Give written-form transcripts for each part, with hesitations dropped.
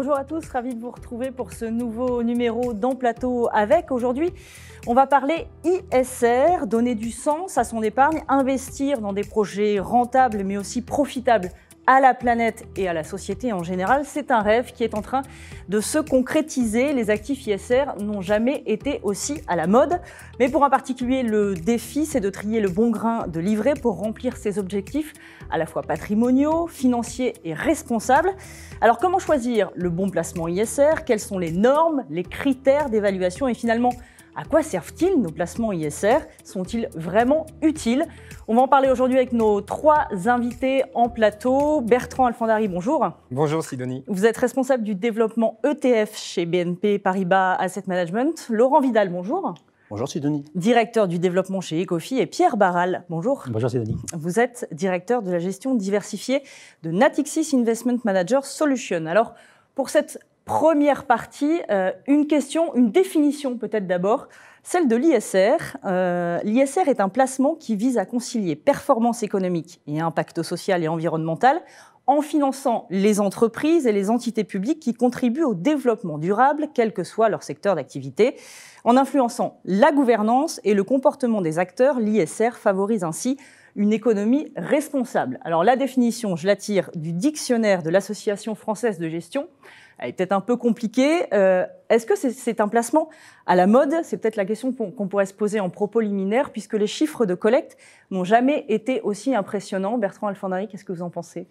Bonjour à tous, ravi de vous retrouver pour ce nouveau numéro d'En Plateau avec. Aujourd'hui, on va parler ISR, donner du sens à son épargne, investir dans des projets rentables mais aussi profitables à la planète et à la société en général. C'est un rêve qui est en train de se concrétiser. Les actifs ISR n'ont jamais été aussi à la mode. Mais pour un particulier, le défi, c'est de trier le bon grain de livret pour remplir ses objectifs à la fois patrimoniaux, financiers et responsables. Alors comment choisir le bon placement ISR? Quelles sont les normes, les critères d'évaluation et finalement, à quoi servent-ils nos placements ISR? Sont-ils vraiment utiles? On va en parler aujourd'hui avec nos trois invités en plateau. Bertrand Alfandari, bonjour. Bonjour Sidonie. Vous êtes responsable du développement ETF chez BNP Paribas Asset Management. Laurent Vidal, bonjour. Bonjour Sidonie. Directeur du développement chez Ecofi. Et Pierre Barral, bonjour. Bonjour Sidonie. Vous êtes directeur de la gestion diversifiée de Natixis Investment Manager Solutions. Alors, pour cette première partie, une question, une définition peut-être d'abord, celle de l'ISR. L'ISR est un placement qui vise à concilier performance économique et impact social et environnemental en finançant les entreprises et les entités publiques qui contribuent au développement durable, quel que soit leur secteur d'activité. En influençant la gouvernance et le comportement des acteurs, l'ISR favorise ainsi une économie responsable. Alors la définition, je la tire du dictionnaire de l'Association française de gestion. Elle est peut-être un peu compliquée. Est-ce que c'est un placement à la mode? C'est peut-être la question qu'on pourrait se poser en propos liminaire, puisque les chiffres de collecte n'ont jamais été aussi impressionnants. Bertrand Alfandari, qu'est-ce que vous en pensez?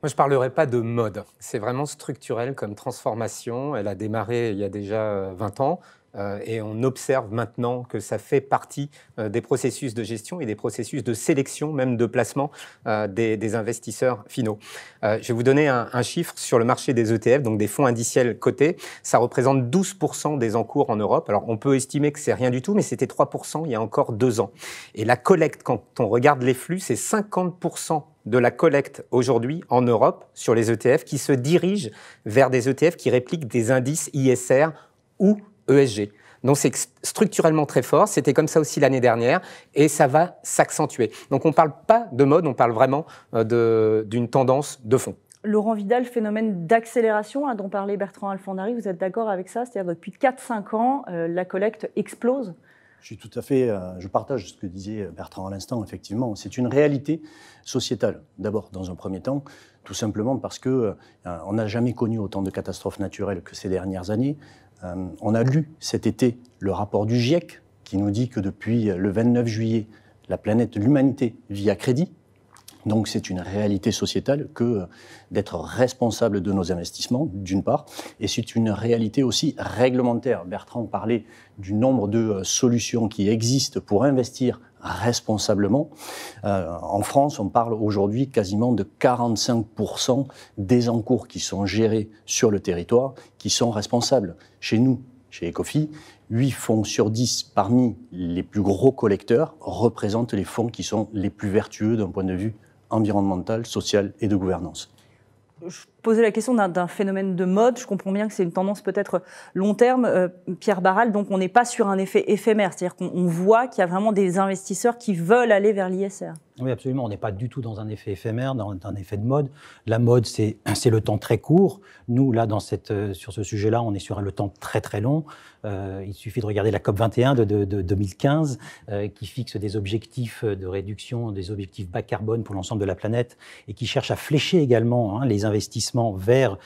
Moi, je ne parlerai pas de mode. C'est vraiment structurel comme transformation. Elle a démarré il y a déjà 20 ans. Et on observe maintenant que ça fait partie des processus de gestion et des processus de sélection, même de placement des investisseurs finaux. Je vais vous donner un chiffre sur le marché des ETF, donc des fonds indiciels cotés. Ça représente 12% des encours en Europe. Alors, on peut estimer que c'est rien du tout, mais c'était 3% il y a encore 2 ans. Et la collecte, quand on regarde les flux, c'est 50% de la collecte aujourd'hui en Europe sur les ETF qui se dirigent vers des ETF qui répliquent des indices ISR ou ESG. Donc c'est structurellement très fort, c'était comme ça aussi l'année dernière et ça va s'accentuer. Donc on ne parle pas de mode, on parle vraiment d'une tendance de fond. Laurent Vidal, phénomène d'accélération dont parlait Bertrand Alfandari, vous êtes d'accord avec ça? C'est-à-dire que depuis 4-5 ans, la collecte explose? Je partage ce que disait Bertrand à l'instant, effectivement. C'est une réalité sociétale, d'abord, dans un premier temps, tout simplement parce qu'on n'a jamais connu autant de catastrophes naturelles que ces dernières années. On a lu cet été le rapport du GIEC qui nous dit que depuis le 29 juillet, l'humanité vit à crédit. Donc c'est une réalité sociétale que d'être responsable de nos investissements, d'une part, et c'est une réalité aussi réglementaire. Bertrand parlait du nombre de solutions qui existent pour investir responsablement. En France, on parle aujourd'hui quasiment de 45% des encours qui sont gérés sur le territoire qui sont responsables. Chez nous, chez Ecofi, 8 fonds sur 10 parmi les plus gros collecteurs représentent les fonds qui sont les plus vertueux d'un point de vue environnemental, social et de gouvernance. Je posais la question d'un phénomène de mode. Je comprends bien que c'est une tendance peut-être long terme. Pierre Barral, donc on n'est pas sur un effet éphémère. C'est-à-dire qu'on voit qu'il y a vraiment des investisseurs qui veulent aller vers l'ISR. Oui, absolument. On n'est pas du tout dans un effet éphémère, dans un effet de mode. La mode, c'est le temps très court. Nous, là, sur ce sujet-là, on est sur le temps très, très long. Il suffit de regarder la COP21 de 2015 qui fixe des objectifs de réduction, des objectifs bas carbone pour l'ensemble de la planète et qui cherche à flécher également les investissements vers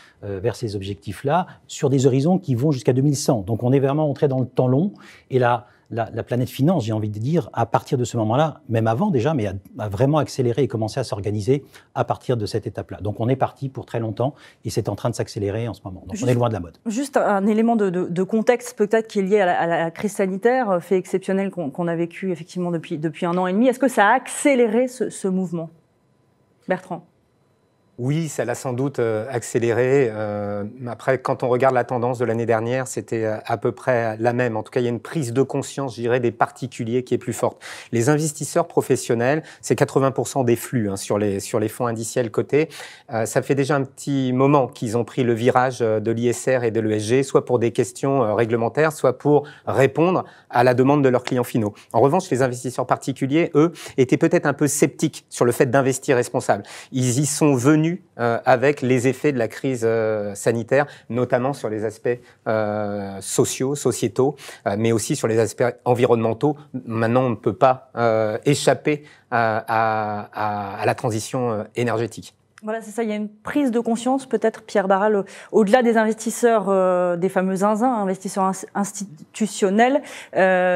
ces objectifs-là sur des horizons qui vont jusqu'à 2100. Donc, on est vraiment entré dans le temps long. Et là, la planète finance, j'ai envie de dire, à partir de ce moment-là, même avant déjà, mais a vraiment accéléré et commencé à s'organiser à partir de cette étape-là. Donc on est parti pour très longtemps et c'est en train de s'accélérer en ce moment. Donc on est loin de la mode. Juste un élément de contexte peut-être qui est lié à la crise sanitaire, fait exceptionnel qu'on a vécu effectivement depuis 1 an et demi. Est-ce que ça a accéléré ce mouvement? Bertrand? Oui, ça l'a sans doute accéléré. Après, quand on regarde la tendance de l'année dernière, c'était à peu près la même. En tout cas, il y a une prise de conscience, je dirais, des particuliers qui est plus forte. Les investisseurs professionnels, c'est 80% des flux sur les fonds indiciels cotés. Ça fait déjà un petit moment qu'ils ont pris le virage de l'ISR et de l'ESG, soit pour des questions réglementaires, soit pour répondre à la demande de leurs clients finaux. En revanche, les investisseurs particuliers, eux, étaient peut-être un peu sceptiques sur le fait d'investir responsable. Ils y sont venus tenue avec les effets de la crise sanitaire, notamment sur les aspects sociétaux, mais aussi sur les aspects environnementaux. Maintenant, on ne peut pas échapper à la transition énergétique. Voilà, c'est ça, il y a une prise de conscience, peut-être, Pierre Barral, au-delà des investisseurs, des fameux zinzins, investisseurs institutionnels,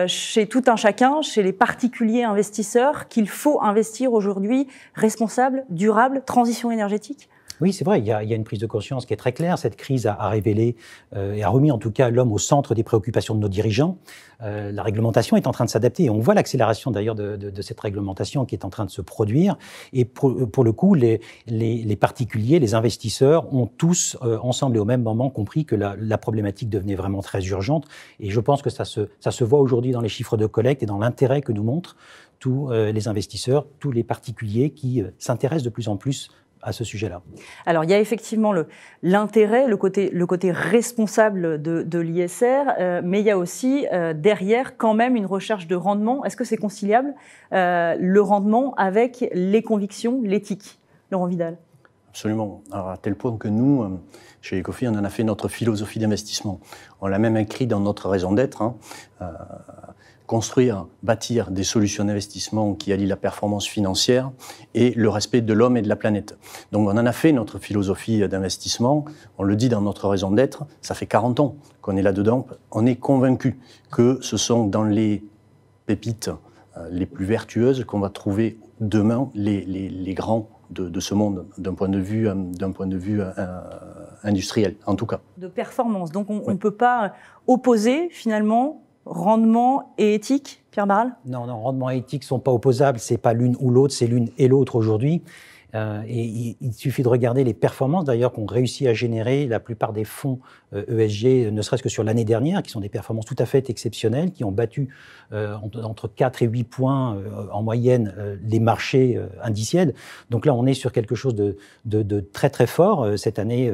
chez tout un chacun, chez les particuliers investisseurs, qu'il faut investir aujourd'hui responsable, durable, transition énergétique. Oui, c'est vrai, il y a une prise de conscience qui est très claire. Cette crise a révélé et a remis en tout cas l'homme au centre des préoccupations de nos dirigeants. La réglementation est en train de s'adapter et on voit l'accélération d'ailleurs de cette réglementation qui est en train de se produire. Et pour le coup, les particuliers, les investisseurs ont tous, ensemble et au même moment, compris que la problématique devenait vraiment très urgente. Et je pense que ça se voit aujourd'hui dans les chiffres de collecte et dans l'intérêt que nous montrent tous les investisseurs, tous les particuliers qui s'intéressent de plus en plus à ce sujet-là. Alors, il y a effectivement l'intérêt, le côté responsable de l'ISR, mais il y a aussi derrière quand même une recherche de rendement. Est-ce que c'est conciliable, le rendement, avec les convictions, l'éthique? Laurent Vidal. Absolument. Alors, à tel point que nous, chez Ecofi, on en a fait notre philosophie d'investissement. On l'a même écrit dans notre raison d'être. Construire, bâtir des solutions d'investissement qui allient la performance financière et le respect de l'homme et de la planète. Donc on en a fait notre philosophie d'investissement, on le dit dans notre raison d'être, ça fait 40 ans qu'on est là-dedans, on est convaincu que ce sont dans les pépites les plus vertueuses qu'on va trouver demain les grands de ce monde, d'un point de vue industriel, en tout cas. De performance, donc on ne peut pas opposer finalement rendement et éthique, Pierre Barral? Non, rendement et éthique ne sont pas opposables, ce n'est pas l'une ou l'autre, c'est l'une et l'autre aujourd'hui. Et il suffit de regarder les performances d'ailleurs qu'ont réussi à générer la plupart des fonds ESG, ne serait-ce que sur l'année dernière, qui sont des performances tout à fait exceptionnelles, qui ont battu entre 4 et 8 points en moyenne les marchés indiciels. Donc là, on est sur quelque chose de très très fort. Cette année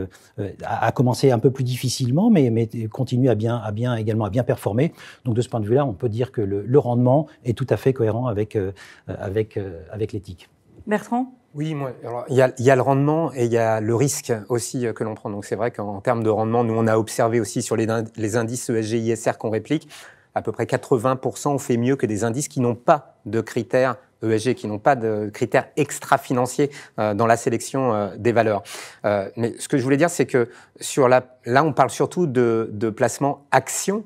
a commencé un peu plus difficilement, mais continue à bien performer. Donc de ce point de vue-là, on peut dire que le rendement est tout à fait cohérent avec l'éthique. Bertrand? Oui, alors, il y a le rendement et il y a le risque aussi que l'on prend. Donc c'est vrai qu'en termes de rendement, nous on a observé aussi sur les indices ESG ISR qu'on réplique, à peu près 80% ont fait mieux que des indices qui n'ont pas de critères ESG, qui n'ont pas de critères extra-financiers dans la sélection des valeurs. Mais ce que je voulais dire, c'est que là, on parle surtout de placement action.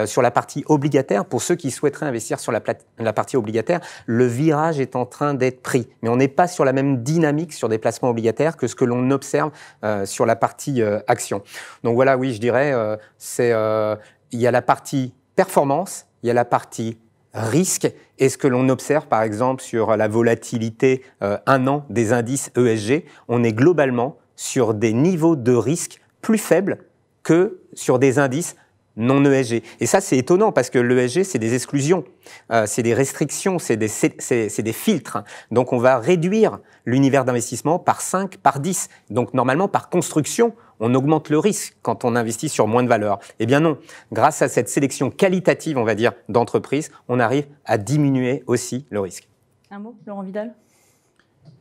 Sur la partie obligataire, pour ceux qui souhaiteraient investir sur la partie obligataire, le virage est en train d'être pris. Mais on n'est pas sur la même dynamique sur des placements obligataires que ce que l'on observe sur la partie action. Donc voilà, oui, je dirais, il y a la partie performance, il y a la partie risque. Et ce que l'on observe, par exemple, sur la volatilité 1 an des indices ESG, on est globalement sur des niveaux de risque plus faibles que sur des indices non ESG. Et ça, c'est étonnant parce que l'ESG, c'est des exclusions, c'est des restrictions, c'est des filtres. Donc, on va réduire l'univers d'investissement par 5, par 10. Donc, normalement, par construction, on augmente le risque quand on investit sur moins de valeur. Eh bien non, grâce à cette sélection qualitative, on va dire, d'entreprises, on arrive à diminuer aussi le risque. Un mot, Laurent Vidal?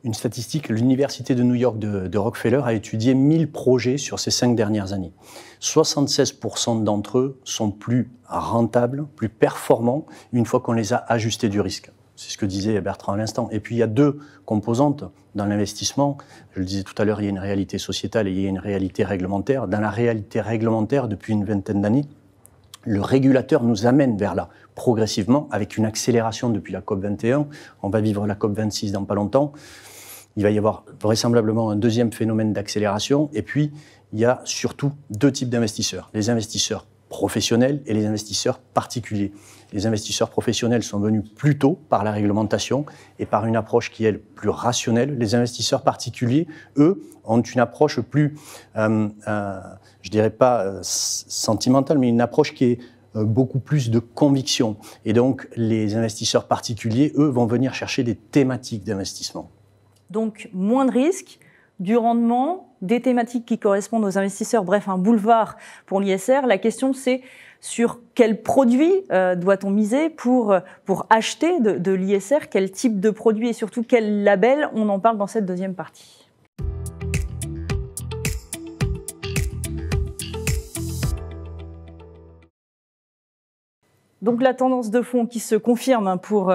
Une statistique, l'Université de New York de Rockefeller a étudié 1000 projets sur ces 5 dernières années. 76% d'entre eux sont plus rentables, plus performants, une fois qu'on les a ajustés du risque. C'est ce que disait Bertrand à l'instant. Et puis il y a 2 composantes dans l'investissement. Je le disais tout à l'heure, il y a une réalité sociétale et il y a une réalité réglementaire. Dans la réalité réglementaire, depuis une vingtaine d'années, le régulateur nous amène vers là, progressivement, avec une accélération depuis la COP21. On va vivre la COP26 dans pas longtemps. Il va y avoir vraisemblablement un deuxième phénomène d'accélération. Et puis, il y a surtout 2 types d'investisseurs. Les investisseurs professionnels et les investisseurs particuliers. Les investisseurs professionnels sont venus plus tôt par la réglementation et par une approche qui est plus rationnelle. Les investisseurs particuliers, eux, ont une approche plus, je dirais pas sentimentale, mais une approche qui est beaucoup plus de conviction. Et donc, les investisseurs particuliers, eux, vont venir chercher des thématiques d'investissement. Donc, moins de risques, du rendement, des thématiques qui correspondent aux investisseurs, bref, un boulevard pour l'ISR. La question, c'est sur quel produit doit-on miser pour acheter de l'ISR, quel type de produit et surtout quel label? On en parle dans cette deuxième partie. Donc la tendance de fond qui se confirme pour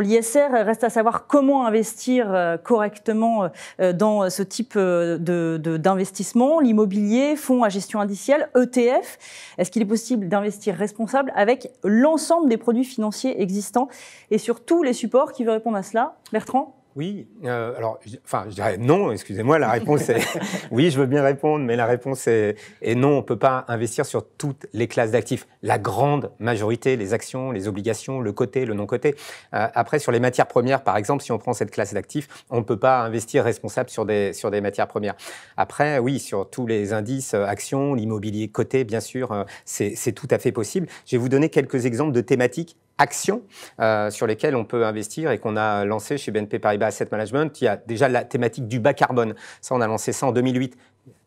l'ISR, reste à savoir comment investir correctement dans ce type d'investissement, l'immobilier, fonds à gestion indicielle, ETF. Est-ce qu'il est possible d'investir responsable avec l'ensemble des produits financiers existants et sur tous les supports? Qui veut répondre à cela? Bertrand? Oui, je dirais non, excusez-moi, la réponse est oui, je veux bien répondre, mais la réponse est non, on ne peut pas investir sur toutes les classes d'actifs. La grande majorité, les actions, les obligations, le coté, le non-coté. Après, sur les matières premières, par exemple, si on prend cette classe d'actifs, on ne peut pas investir responsable sur des matières premières. Après, oui, sur tous les indices, actions, l'immobilier coté, bien sûr, c'est tout à fait possible. Je vais vous donner quelques exemples de thématiques actions sur lesquelles on peut investir et qu'on a lancé chez BNP Paribas Asset Management. Il y a déjà la thématique du bas carbone. Ça, on a lancé ça en 2008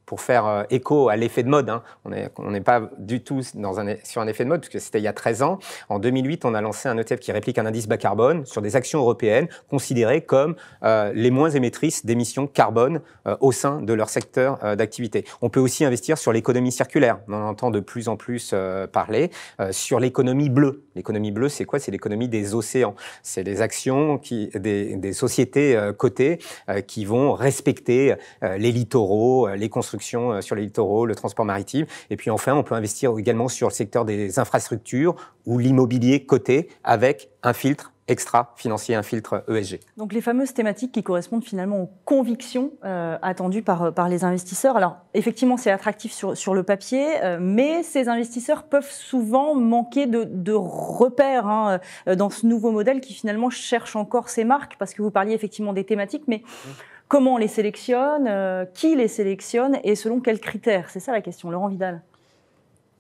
pour faire écho à l'effet de mode. Hein. On n'est pas du tout sur un effet de mode, puisque c'était il y a 13 ans. En 2008, on a lancé un ETF qui réplique un indice bas carbone sur des actions européennes considérées comme les moins émettrices d'émissions carbone au sein de leur secteur d'activité. On peut aussi investir sur l'économie circulaire. On en entend de plus en plus parler. Sur l'économie bleue. L'économie bleue, c'est quoi? C'est l'économie des océans. C'est des actions, des sociétés cotées qui vont respecter les littoraux, les constructions sur les littoraux, le transport maritime. Et puis enfin, on peut investir également sur le secteur des infrastructures ou l'immobilier coté avec un filtre extra-financier, un filtre ESG. Donc les fameuses thématiques qui correspondent finalement aux convictions attendues par les investisseurs. Alors effectivement, c'est attractif sur le papier, mais ces investisseurs peuvent souvent manquer de repères dans ce nouveau modèle qui finalement cherche encore ses marques, parce que vous parliez effectivement des thématiques, mais comment on les sélectionne, qui les sélectionne et selon quels critères? C'est ça la question. Laurent Vidal.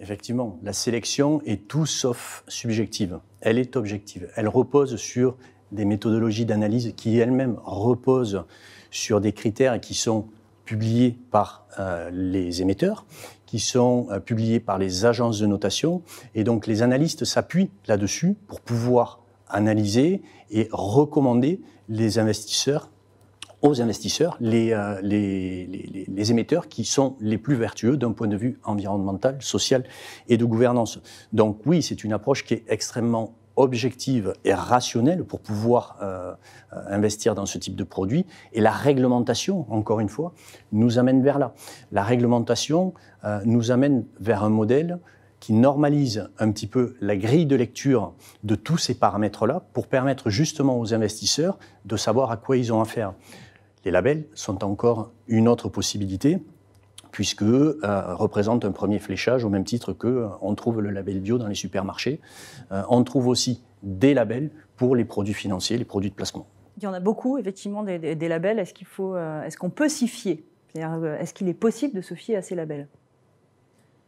Effectivement, la sélection est tout sauf subjective. Elle est objective. Elle repose sur des méthodologies d'analyse qui elles-mêmes reposent sur des critères qui sont publiés par les émetteurs, qui sont publiés par les agences de notation. Et donc les analystes s'appuient là-dessus pour pouvoir analyser et recommander les investisseurs aux investisseurs, les émetteurs qui sont les plus vertueux d'un point de vue environnemental, social et de gouvernance. Donc oui, c'est une approche qui est extrêmement objective et rationnelle pour pouvoir investir dans ce type de produit. Et la réglementation, encore une fois, nous amène vers là. La réglementation nous amène vers un modèle qui normalise un petit peu la grille de lecture de tous ces paramètres-là pour permettre justement aux investisseurs de savoir à quoi ils ont affaire. Les labels sont encore une autre possibilité, puisque représentent un premier fléchage au même titre qu'on trouve le label bio dans les supermarchés. On trouve aussi des labels pour les produits financiers, les produits de placement. Il y en a beaucoup, effectivement, des labels. Est-ce qu'on peut s'y fier? Est-ce qu'il est possible de se fier à ces labels?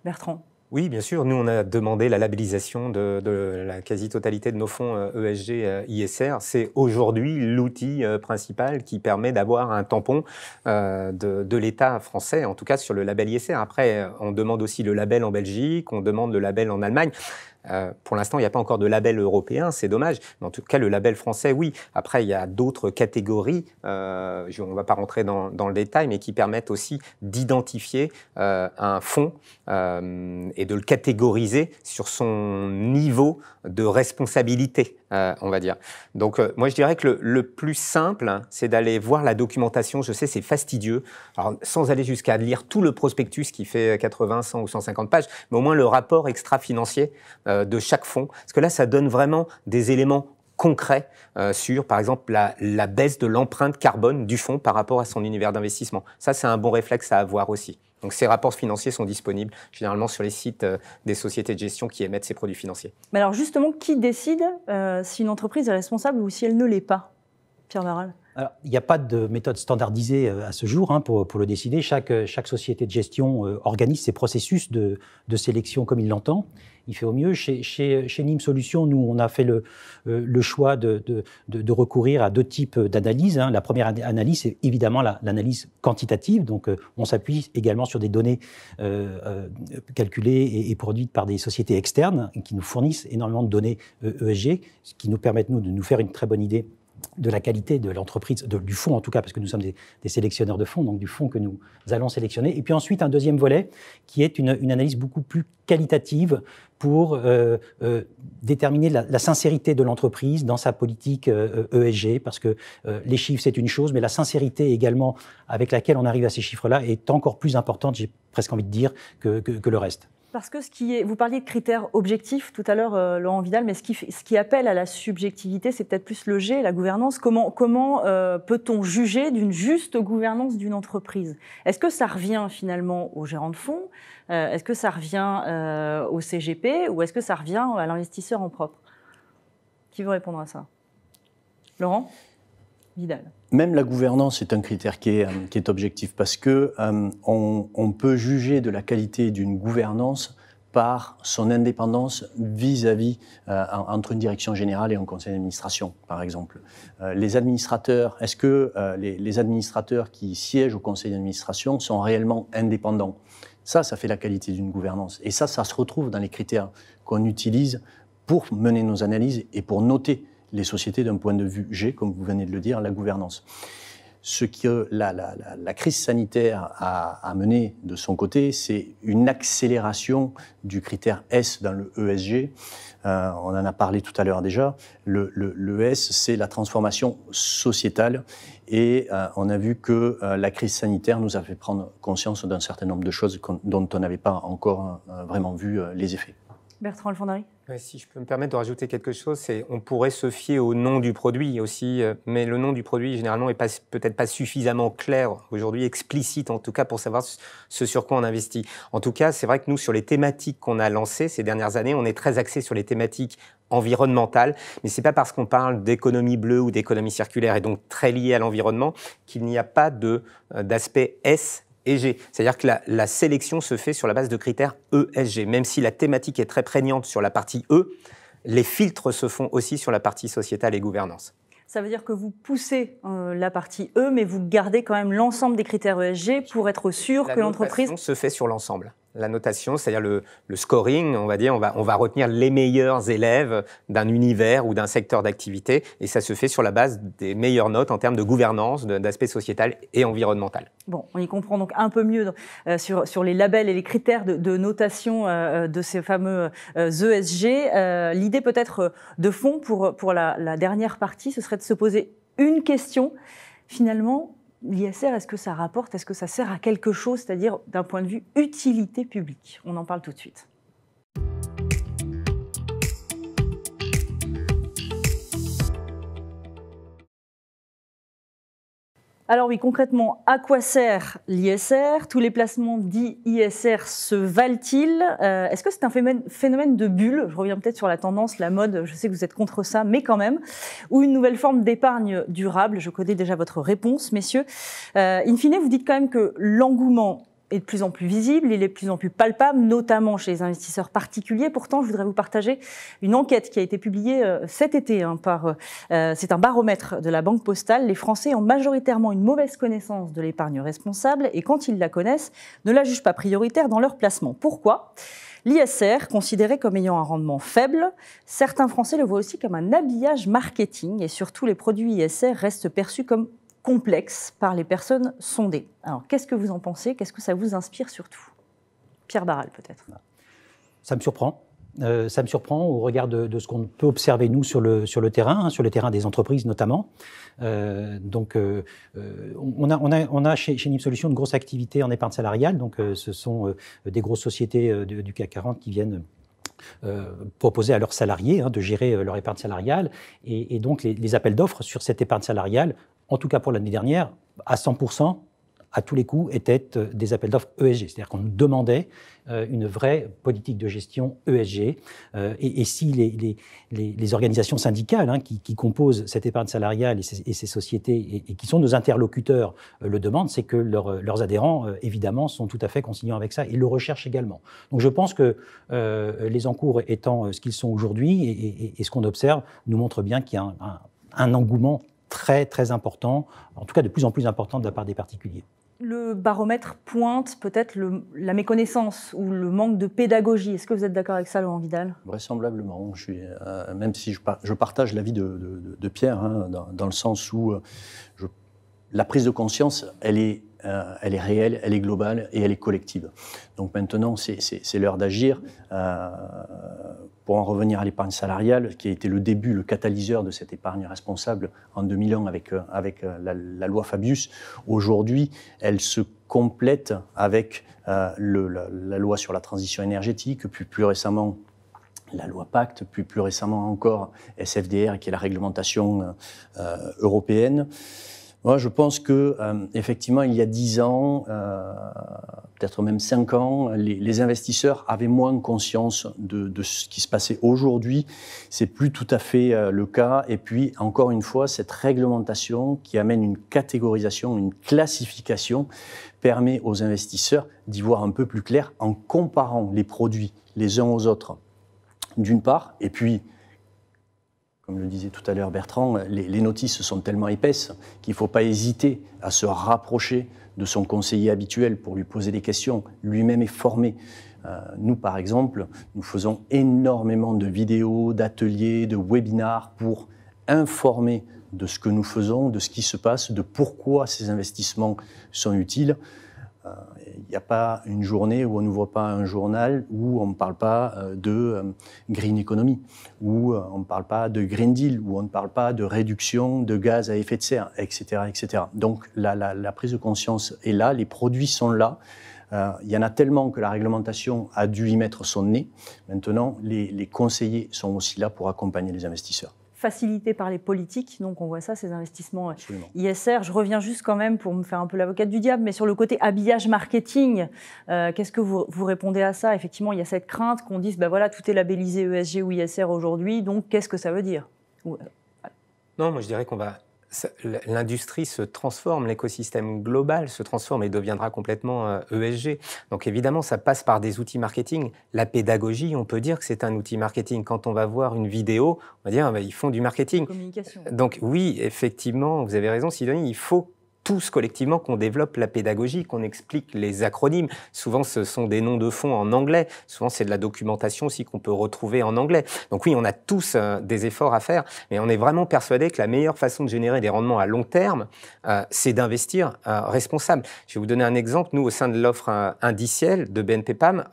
Bertrand? Oui, bien sûr. Nous, on a demandé la labellisation de la quasi-totalité de nos fonds ESG ISR. C'est aujourd'hui l'outil principal qui permet d'avoir un tampon de l'État français, en tout cas sur le label ISR. Après, on demande aussi le label en Belgique, on demande le label en Allemagne. Pour l'instant, il n'y a pas encore de label européen, c'est dommage. Mais en tout cas, le label français, oui. Après, il y a d'autres catégories, on ne va pas rentrer dans le détail, mais qui permettent aussi d'identifier un fonds et de le catégoriser sur son niveau de responsabilité, on va dire. Donc, moi, je dirais que le plus simple, c'est d'aller voir la documentation. Je sais, c'est fastidieux. Alors, sans aller jusqu'à lire tout le prospectus qui fait 80, 100 ou 150 pages, mais au moins le rapport extra-financier de chaque fonds. Parce que là, ça donne vraiment des éléments concrets sur, par exemple, la baisse de l'empreinte carbone du fonds par rapport à son univers d'investissement. Ça, c'est un bon réflexe à avoir aussi. Donc, ces rapports financiers sont disponibles généralement sur les sites des sociétés de gestion qui émettent ces produits financiers. Mais alors, justement, qui décide si une entreprise est responsable ou si elle ne l'est pas? Pierre Varal. Alors, il n'y a pas de méthode standardisée à ce jour pour le décider. Chaque société de gestion organise ses processus de sélection comme il l'entend. Il fait au mieux. Chez Nîmes Solutions, nous, on a fait le choix de recourir à deux types d'analyses. La première analyse, c'est évidemment l'analyse quantitative. Donc, on s'appuie également sur des données calculées et produites par des sociétés externes qui nous fournissent énormément de données ESG, ce qui nous permettent, nous, de nous faire une très bonne idée de la qualité de l'entreprise, du fonds en tout cas, parce que nous sommes des sélectionneurs de fonds, donc du fonds que nous allons sélectionner. Et puis ensuite, un deuxième volet qui est une analyse beaucoup plus qualitative pour déterminer la sincérité de l'entreprise dans sa politique ESG, parce que les chiffres, c'est une chose, mais la sincérité également avec laquelle on arrive à ces chiffres-là est encore plus importante, j'ai presque envie de dire, que le reste. Parce que vous parliez de critères objectifs tout à l'heure, Laurent Vidal, mais ce qui appelle à la subjectivité, c'est peut-être plus le G, la gouvernance. Comment peut-on juger d'une juste gouvernance d'une entreprise? Est-ce que ça revient finalement au gérant de fonds? Est-ce que ça revient au CGP? Ou est-ce que ça revient à l'investisseur en propre? Qui veut répondre à ça? Laurent Vidal. Même la gouvernance est un critère qui est objectif parce que on peut juger de la qualité d'une gouvernance par son indépendance vis-à-vis entre une direction générale et un conseil d'administration, par exemple. Les administrateurs, est-ce que les administrateurs qui siègent au conseil d'administration sont réellement indépendants? Ça fait la qualité d'une gouvernance. Et ça se retrouve dans les critères qu'on utilise pour mener nos analyses et pour noter les sociétés d'un point de vue G, comme vous venez de le dire, la gouvernance. Ce que la crise sanitaire a amené de son côté, c'est une accélération du critère S dans le ESG. On en a parlé tout à l'heure déjà. Le S, c'est la transformation sociétale. Et on a vu que la crise sanitaire nous a fait prendre conscience d'un certain nombre de choses dont on n'avait pas encore vraiment vu les effets. Bertrand Alfandari. Si je peux me permettre de rajouter quelque chose, on pourrait se fier au nom du produit aussi, mais le nom du produit généralement n'est peut-être pas suffisamment clair aujourd'hui, explicite en tout cas pour savoir ce sur quoi on investit. En tout cas, c'est vrai que nous, sur les thématiques qu'on a lancées ces dernières années, on est très axé sur les thématiques environnementales, mais c'est pas parce qu'on parle d'économie bleue ou d'économie circulaire et donc très lié à l'environnement qu'il n'y a pas d'aspect S et G. C'est-à-dire que la sélection se fait sur la base de critères ESG. Même si la thématique est très prégnante sur la partie E, les filtres se font aussi sur la partie sociétale et gouvernance. Ça veut dire que vous poussez la partie E, mais vous gardez quand même l'ensemble des critères ESG pour être sûr que l'entreprise... La notation se fait sur l'ensemble. La notation, c'est-à-dire le scoring, on va dire, on va retenir les meilleurs élèves d'un univers ou d'un secteur d'activité, et ça se fait sur la base des meilleures notes en termes de gouvernance, d'aspect sociétal et environnemental. Bon, on y comprend donc un peu mieux sur les labels et les critères de notation de ces fameux ESG. L'idée peut-être de fond pour la dernière partie, ce serait de se poser une question. Finalement, l'ISR, est-ce que ça rapporte, est-ce que ça sert à quelque chose, c'est-à-dire d'un point de vue utilité publique? On en parle tout de suite. Alors oui, concrètement, à quoi sert l'ISR? Tous les placements dits ISR se valent-ils? Est-ce que c'est un phénomène de bulle? Je reviens peut-être sur la tendance, la mode, je sais que vous êtes contre ça, mais quand même. Ou une nouvelle forme d'épargne durable? Je connais déjà votre réponse, messieurs. In fine, vous dites quand même que l'engouement est de plus en plus visible, il est de plus en plus palpable, notamment chez les investisseurs particuliers. Pourtant, je voudrais vous partager une enquête qui a été publiée cet été c'est un baromètre de la Banque Postale. Les Français ont majoritairement une mauvaise connaissance de l'épargne responsable et quand ils la connaissent, ne la jugent pas prioritaire dans leur placement. Pourquoi ? L'ISR, considéré comme ayant un rendement faible, certains Français le voient aussi comme un habillage marketing et surtout les produits ISR restent perçus comme complexe par les personnes sondées. Alors, qu'est-ce que vous en pensez? Qu'est-ce que ça vous inspire surtout? Pierre Barral, peut-être. Ça me surprend. Ça me surprend au regard de ce qu'on peut observer, nous, sur le terrain, sur le terrain des entreprises notamment. On a chez NIP Solutions une grosse activité en épargne salariale. Donc, ce sont des grosses sociétés du CAC 40 qui viennent proposer à leurs salariés de gérer leur épargne salariale. Et donc, les appels d'offres sur cette épargne salariale, en tout cas pour l'année dernière, à 100%, à tous les coups, étaient des appels d'offres ESG. C'est-à-dire qu'on nous demandait une vraie politique de gestion ESG. Et si les organisations syndicales qui composent cette épargne salariale et ces sociétés et qui sont nos interlocuteurs le demandent, c'est que leurs adhérents, évidemment, sont tout à fait consignants avec ça et le recherchent également. Donc je pense que les encours étant ce qu'ils sont aujourd'hui et ce qu'on observe nous montre bien qu'il y a un engouement très, très important, en tout cas de plus en plus important de la part des particuliers. Le baromètre pointe peut-être la méconnaissance ou le manque de pédagogie. Est-ce que vous êtes d'accord avec ça, Laurent Vidal? Vraisemblablement. Même si je partage l'avis de Pierre, hein, dans le sens où la prise de conscience, elle est réelle, elle est globale et elle est collective. Donc maintenant, c'est l'heure d'agir. Pour en revenir à l'épargne salariale, qui a été le début, le catalyseur de cette épargne responsable en 2001 avec la loi Fabius, aujourd'hui, elle se complète avec la loi sur la transition énergétique, puis plus récemment la loi Pacte, puis plus récemment encore SFDR, qui est la réglementation européenne. Moi, je pense que effectivement, il y a 10 ans, peut-être même 5 ans, les investisseurs avaient moins conscience de ce qui se passait. Aujourd'hui, c'est plus tout à fait le cas. Et puis, encore une fois, cette réglementation qui amène une catégorisation, une classification, permet aux investisseurs d'y voir un peu plus clair en comparant les produits les uns aux autres, d'une part, et puis, comme le disait tout à l'heure Bertrand, les notices sont tellement épaisses qu'il ne faut pas hésiter à se rapprocher de son conseiller habituel pour lui poser des questions. Lui-même est formé. Nous, par exemple, nous faisons énormément de vidéos, d'ateliers, de webinars pour informer de ce que nous faisons, de ce qui se passe, de pourquoi ces investissements sont utiles. Il n'y a pas une journée où on n'ouvre pas un journal où on ne parle pas de green economy, où on ne parle pas de Green Deal, où on ne parle pas de réduction de gaz à effet de serre, etc. etc. Donc la prise de conscience est là, les produits sont là. Il y en a tellement que la réglementation a dû y mettre son nez. Maintenant, les conseillers sont aussi là pour accompagner les investisseurs. Facilité par les politiques, donc on voit ça, ces investissements Absolument. ISR. Je reviens juste quand même pour me faire un peu l'avocate du diable, mais sur le côté habillage marketing, qu'est-ce que vous répondez à ça? Effectivement, il y a cette crainte qu'on dise, ben voilà, tout est labellisé ESG ou ISR aujourd'hui, donc qu'est-ce que ça veut dire? Non, moi je dirais l'industrie se transforme, l'écosystème global se transforme et deviendra complètement ESG. Donc évidemment, ça passe par des outils marketing. La pédagogie, on peut dire que c'est un outil marketing. Quand on va voir une vidéo, on va dire ils font du marketing. Communication. Donc oui, effectivement, vous avez raison, Sidonie, il faut tous collectivement qu'on développe la pédagogie, qu'on explique les acronymes. Souvent, ce sont des noms de fonds en anglais. Souvent, c'est de la documentation aussi qu'on peut retrouver en anglais. Donc oui, on a tous des efforts à faire, mais on est vraiment persuadé que la meilleure façon de générer des rendements à long terme, c'est d'investir responsable. Je vais vous donner un exemple. Nous, au sein de l'offre indicielle de BNP Paribas,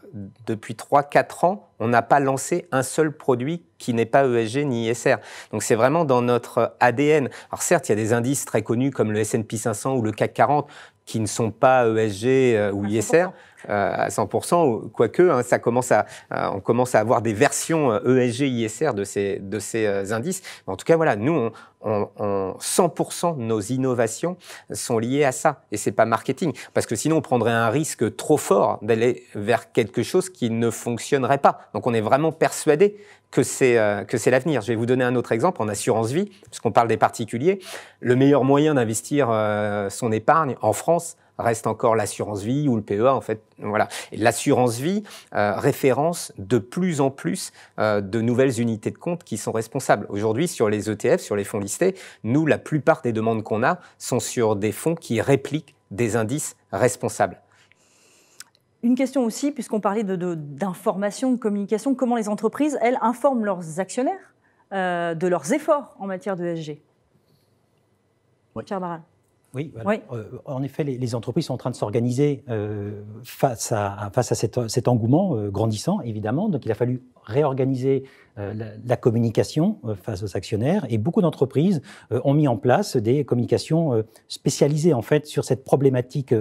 depuis 3-4 ans, on n'a pas lancé un seul produit qui n'est pas ESG ni ISR. Donc c'est vraiment dans notre ADN. Alors certes, il y a des indices très connus comme le S&P 500 ou le CAC 40 qui ne sont pas ESG ou ISR à 100%, quoique hein, on commence à avoir des versions ESG, ISR de ces indices. Mais en tout cas, voilà, nous, 100% de nos innovations sont liées à ça. Et c'est pas marketing. Parce que sinon, on prendrait un risque trop fort d'aller vers quelque chose qui ne fonctionnerait pas. Donc, on est vraiment persuadé que c'est l'avenir. Je vais vous donner un autre exemple en assurance vie, puisqu'on parle des particuliers. Le meilleur moyen d'investir son épargne en France reste encore l'assurance vie ou le PEA, en fait. Voilà. Et l'assurance vie référence de plus en plus de nouvelles unités de compte qui sont responsables. Aujourd'hui, sur les ETF, sur les fonds listés, nous, la plupart des demandes qu'on a sont sur des fonds qui répliquent des indices responsables. Une question aussi, puisqu'on parlait d'information, de communication, comment les entreprises, elles, informent leurs actionnaires de leurs efforts en matière de ESG? Oui. Pierre Barral. Oui, voilà. Oui. En effet, les entreprises sont en train de s'organiser face à cet engouement grandissant, évidemment. Donc, il a fallu réorganiser la communication face aux actionnaires. Et beaucoup d'entreprises ont mis en place des communications spécialisées, en fait, sur cette problématique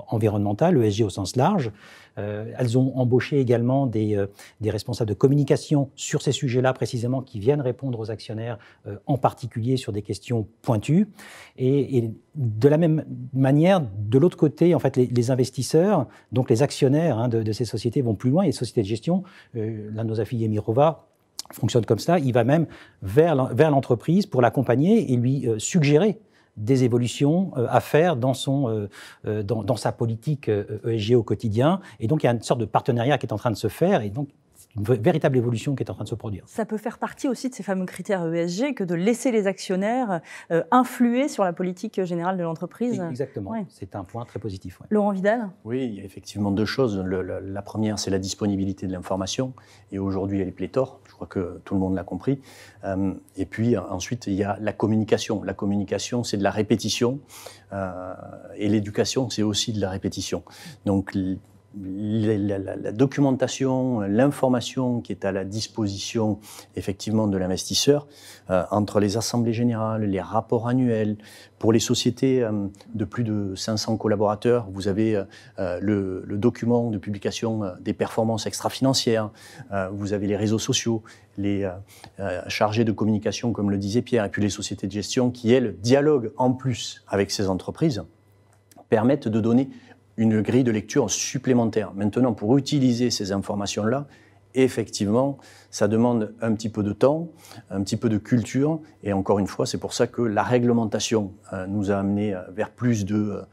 environnementale, ESG au sens large. Elles ont embauché également des responsables de communication sur ces sujets-là précisément qui viennent répondre aux actionnaires, en particulier sur des questions pointues. Et de la même manière, de l'autre côté, en fait, les investisseurs, donc les actionnaires de ces sociétés vont plus loin. Et les sociétés de gestion, l'un de nos affiliés Mirova fonctionne comme ça. Il va même vers l'entreprise pour l'accompagner et lui suggérer des évolutions à faire dans sa politique ESG au quotidien. Et donc, il y a une sorte de partenariat qui est en train de se faire. Et donc, une véritable évolution qui est en train de se produire. Ça peut faire partie aussi de ces fameux critères ESG que de laisser les actionnaires influer sur la politique générale de l'entreprise. Exactement, c'est un point très positif. Laurent Vidal ? Oui, il y a effectivement deux choses. La première, c'est la disponibilité de l'information, et aujourd'hui elle est pléthore, je crois que tout le monde l'a compris. Et puis ensuite, il y a la communication. La communication, c'est de la répétition, et l'éducation, c'est aussi de la répétition. Donc la documentation, l'information qui est à la disposition effectivement de l'investisseur, entre les assemblées générales, les rapports annuels, pour les sociétés de plus de 500 collaborateurs, vous avez le document de publication des performances extra-financières, vous avez les réseaux sociaux, les chargés de communication, comme le disait Pierre, et puis les sociétés de gestion qui, elles, dialoguent en plus avec ces entreprises, permettent de donner une grille de lecture supplémentaire. Maintenant, pour utiliser ces informations-là, effectivement, ça demande un petit peu de temps, un petit peu de culture, et encore une fois, c'est pour ça que la réglementation nous a amené vers plus de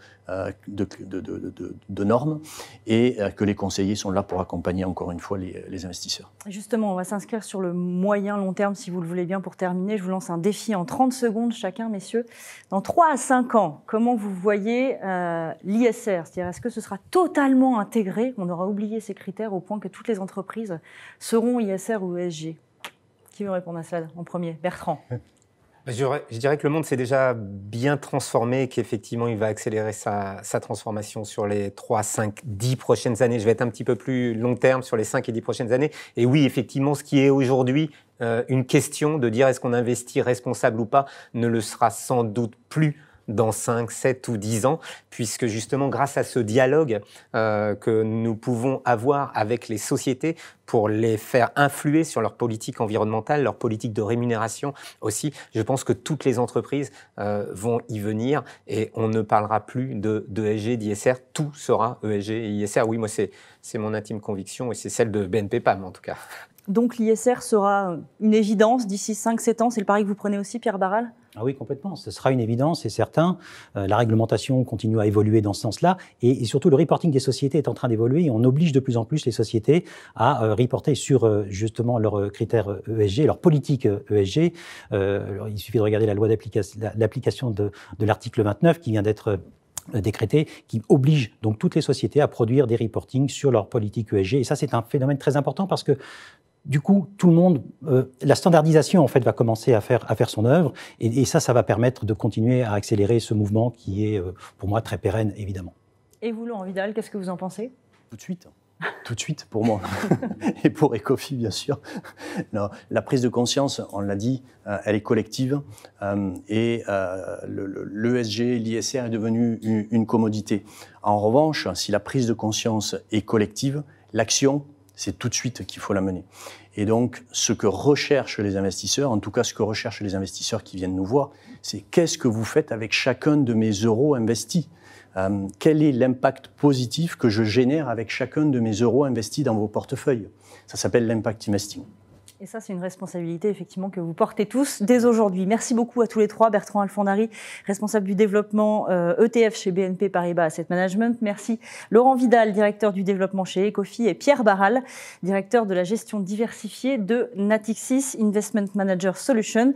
normes, et que les conseillers sont là pour accompagner encore une fois les investisseurs. Justement, on va s'inscrire sur le moyen-long terme, si vous le voulez bien, pour terminer. Je vous lance un défi en 30 secondes chacun, messieurs. Dans 3 à 5 ans, comment vous voyez l'ISR ? C'est-à-dire, est-ce que ce sera totalement intégré, qu'on aura oublié ces critères au point que toutes les entreprises seront ISR ou ESG ? Qui veut répondre à ça en premier ? Bertrand. Je dirais que le monde s'est déjà bien transformé et qu'effectivement, il va accélérer sa transformation sur les 3, 5, 10 prochaines années. Je vais être un petit peu plus long terme sur les 5 et 10 prochaines années. Et oui, effectivement, ce qui est aujourd'hui une question de dire est-ce qu'on investit responsable ou pas ne le sera sans doute plus dans 5, 7 ou 10 ans, puisque justement, grâce à ce dialogue que nous pouvont avoir avec les sociétés pour les faire influer sur leur politique environnementale, leur politique de rémunération aussi, je pense que toutes les entreprises vont y venir et on ne parlera plus d'ESG, d'ISR, tout sera ESG et ISR. Oui, moi, c'est mon intime conviction et c'est celle de BNP Paribas en tout cas. Donc l'ISR sera une évidence d'ici 5-7 ans, c'est le pari que vous prenez aussi, Pierre Barral ? Ah oui, complètement. Ce sera une évidence, c'est certain. La réglementation continue à évoluer dans ce sens-là. Et surtout, le reporting des sociétés est en train d'évoluer. Et on oblige de plus en plus les sociétés à reporter sur justement leurs critères ESG, leur politique ESG. Il suffit de regarder la loi d'application de l'article 29 qui vient d'être décrété, qui oblige donc toutes les sociétés à produire des reportings sur leur politique ESG. Et ça, c'est un phénomène très important parce que du coup, tout le monde, la standardisation en fait va commencer à faire son œuvre, et ça va permettre de continuer à accélérer ce mouvement qui est, pour moi, très pérenne, évidemment. Et vous, Laurent Vidal, qu'est-ce que vous en pensez ? Tout de suite pour moi, et pour Ecofi bien sûr. Non, la prise de conscience, on l'a dit, elle est collective, et l'ESG, l'ISR est devenu une commodité. En revanche, si la prise de conscience est collective, l'action, c'est tout de suite qu'il faut la mener. Et donc, ce que recherchent les investisseurs, en tout cas ce que recherchent les investisseurs qui viennent nous voir, c'est qu'est-ce que vous faites avec chacun de mes euros investis ? Quel est l'impact positif que je génère avec chacun de mes euros investis dans vos portefeuilles ? Ça s'appelle l'impact investing. Et ça, c'est une responsabilité, effectivement, que vous portez tous dès aujourd'hui. Merci beaucoup à tous les trois. Bertrand Alfandari, responsable du développement ETF chez BNP Paribas Asset Management. Merci. Laurent Vidal, directeur du développement chez Ecofi. Et Pierre Barral, directeur de la gestion diversifiée de Natixis Investment Manager Solutions.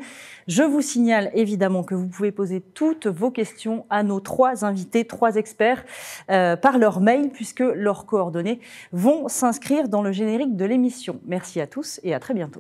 Je vous signale évidemment que vous pouvez poser toutes vos questions à nos 3 invités, 3 experts, par leur mail, puisque leurs coordonnées vont s'inscrire dans le générique de l'émission. Merci à tous et à très bientôt.